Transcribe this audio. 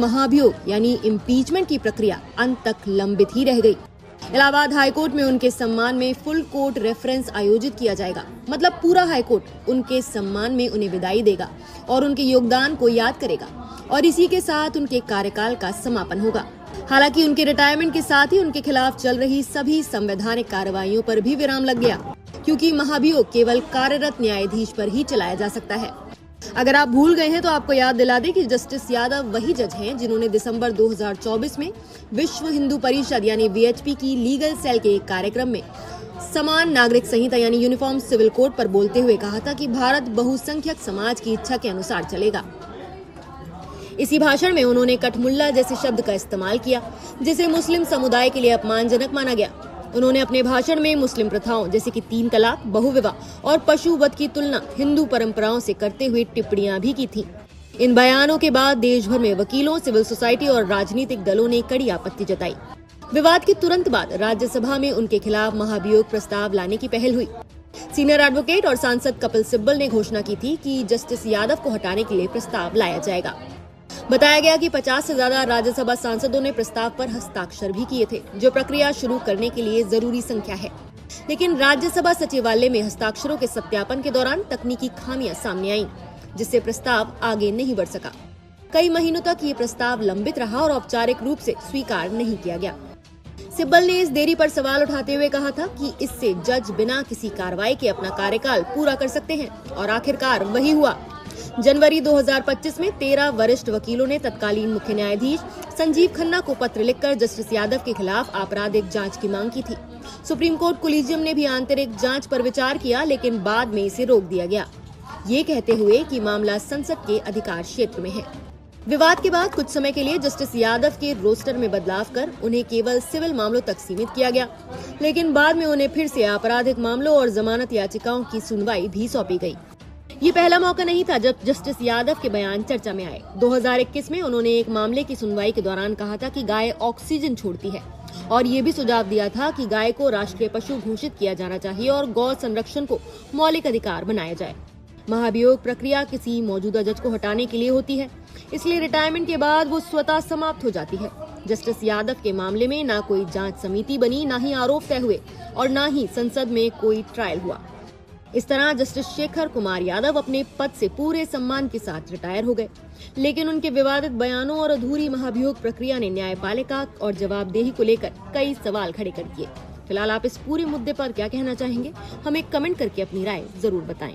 महाभियोग यानी इम्पीचमेंट की प्रक्रिया अंत तक लंबित ही रह गई। इलाहाबाद हाईकोर्ट में उनके सम्मान में फुल कोर्ट रेफरेंस आयोजित किया जाएगा। मतलब पूरा हाईकोर्ट उनके सम्मान में उन्हें विदाई देगा और उनके योगदान को याद करेगा और इसी के साथ उनके कार्यकाल का समापन होगा। हालांकि उनके रिटायरमेंट के साथ ही उनके खिलाफ चल रही सभी संवैधानिक कार्रवाइयों पर भी विराम लग गया, क्योंकि महाभियोग केवल कार्यरत न्यायाधीश पर ही चलाया जा सकता है। अगर आप भूल गए हैं तो आपको याद दिला दें कि जस्टिस यादव वही जज हैं जिन्होंने दिसंबर 2024 में विश्व हिंदू परिषद यानी वीएचपी की लीगल सेल के एक कार्यक्रम में समान नागरिक संहिता यानी यूनिफॉर्म सिविल कोड पर बोलते हुए कहा था कि भारत बहुसंख्यक समाज की इच्छा के अनुसार चलेगा। इसी भाषण में उन्होंने कठमुल्ला जैसे शब्द का इस्तेमाल किया, जिसे मुस्लिम समुदाय के लिए अपमानजनक माना गया। उन्होंने अपने भाषण में मुस्लिम प्रथाओं जैसे कि 3 तलाक, बहुविवाह और पशुवध की तुलना हिंदू परंपराओं से करते हुए टिप्पणियां भी की थीं। इन बयानों के बाद देश भर में वकीलों, सिविल सोसाइटी और राजनीतिक दलों ने कड़ी आपत्ति जताई। विवाद के तुरंत बाद राज्यसभा में उनके खिलाफ महाभियोग प्रस्ताव लाने की पहल हुई। सीनियर एडवोकेट और सांसद कपिल सिब्बल ने घोषणा की थी कि जस्टिस यादव को हटाने के लिए प्रस्ताव लाया जाएगा। बताया गया कि 50 से ज्यादा राज्यसभा सांसदों ने प्रस्ताव पर हस्ताक्षर भी किए थे, जो प्रक्रिया शुरू करने के लिए जरूरी संख्या है। लेकिन राज्यसभा सचिवालय में हस्ताक्षरों के सत्यापन के दौरान तकनीकी खामियां सामने आईं, जिससे प्रस्ताव आगे नहीं बढ़ सका। कई महीनों तक ये प्रस्ताव लंबित रहा और औपचारिक रूप से स्वीकार नहीं किया गया। सिब्बल ने इस देरी पर सवाल उठाते हुए कहा था कि इससे जज बिना किसी कार्रवाई के अपना कार्यकाल पूरा कर सकते हैं, और आखिरकार वही हुआ। जनवरी 2025 में 13 वरिष्ठ वकीलों ने तत्कालीन मुख्य न्यायाधीश संजीव खन्ना को पत्र लिखकर जस्टिस यादव के खिलाफ आपराधिक जांच की मांग की थी। सुप्रीम कोर्ट कोलिजियम ने भी आंतरिक जांच पर विचार किया, लेकिन बाद में इसे रोक दिया गया, ये कहते हुए कि मामला संसद के अधिकार क्षेत्र में है। विवाद के बाद कुछ समय के लिए जस्टिस यादव के रोस्टर में बदलाव कर उन्हें केवल सिविल मामलों तक सीमित किया गया, लेकिन बाद में उन्हें फिर से आपराधिक मामलों और जमानत याचिकाओं की सुनवाई भी सौंपी गई। ये पहला मौका नहीं था जब जस्टिस यादव के बयान चर्चा में आए। 2021 में उन्होंने एक मामले की सुनवाई के दौरान कहा था कि गाय ऑक्सीजन छोड़ती है, और ये भी सुझाव दिया था कि गाय को राष्ट्रीय पशु घोषित किया जाना चाहिए और गौ संरक्षण को मौलिक अधिकार बनाया जाए। महाभियोग प्रक्रिया किसी मौजूदा जज को हटाने के लिए होती है, इसलिए रिटायरमेंट के बाद वो स्वतः समाप्त हो जाती है। जस्टिस यादव के मामले में ना कोई जांच समिति बनी, ना ही आरोप तय हुए और ना ही संसद में कोई ट्रायल हुआ। इस तरह जस्टिस शेखर कुमार यादव अपने पद से पूरे सम्मान के साथ रिटायर हो गए, लेकिन उनके विवादित बयानों और अधूरी महाभियोग प्रक्रिया ने न्यायपालिका और जवाबदेही को लेकर कई सवाल खड़े कर दिए। फिलहाल आप इस पूरे मुद्दे पर क्या कहना चाहेंगे? हमें कमेंट करके अपनी राय जरूर बताएं।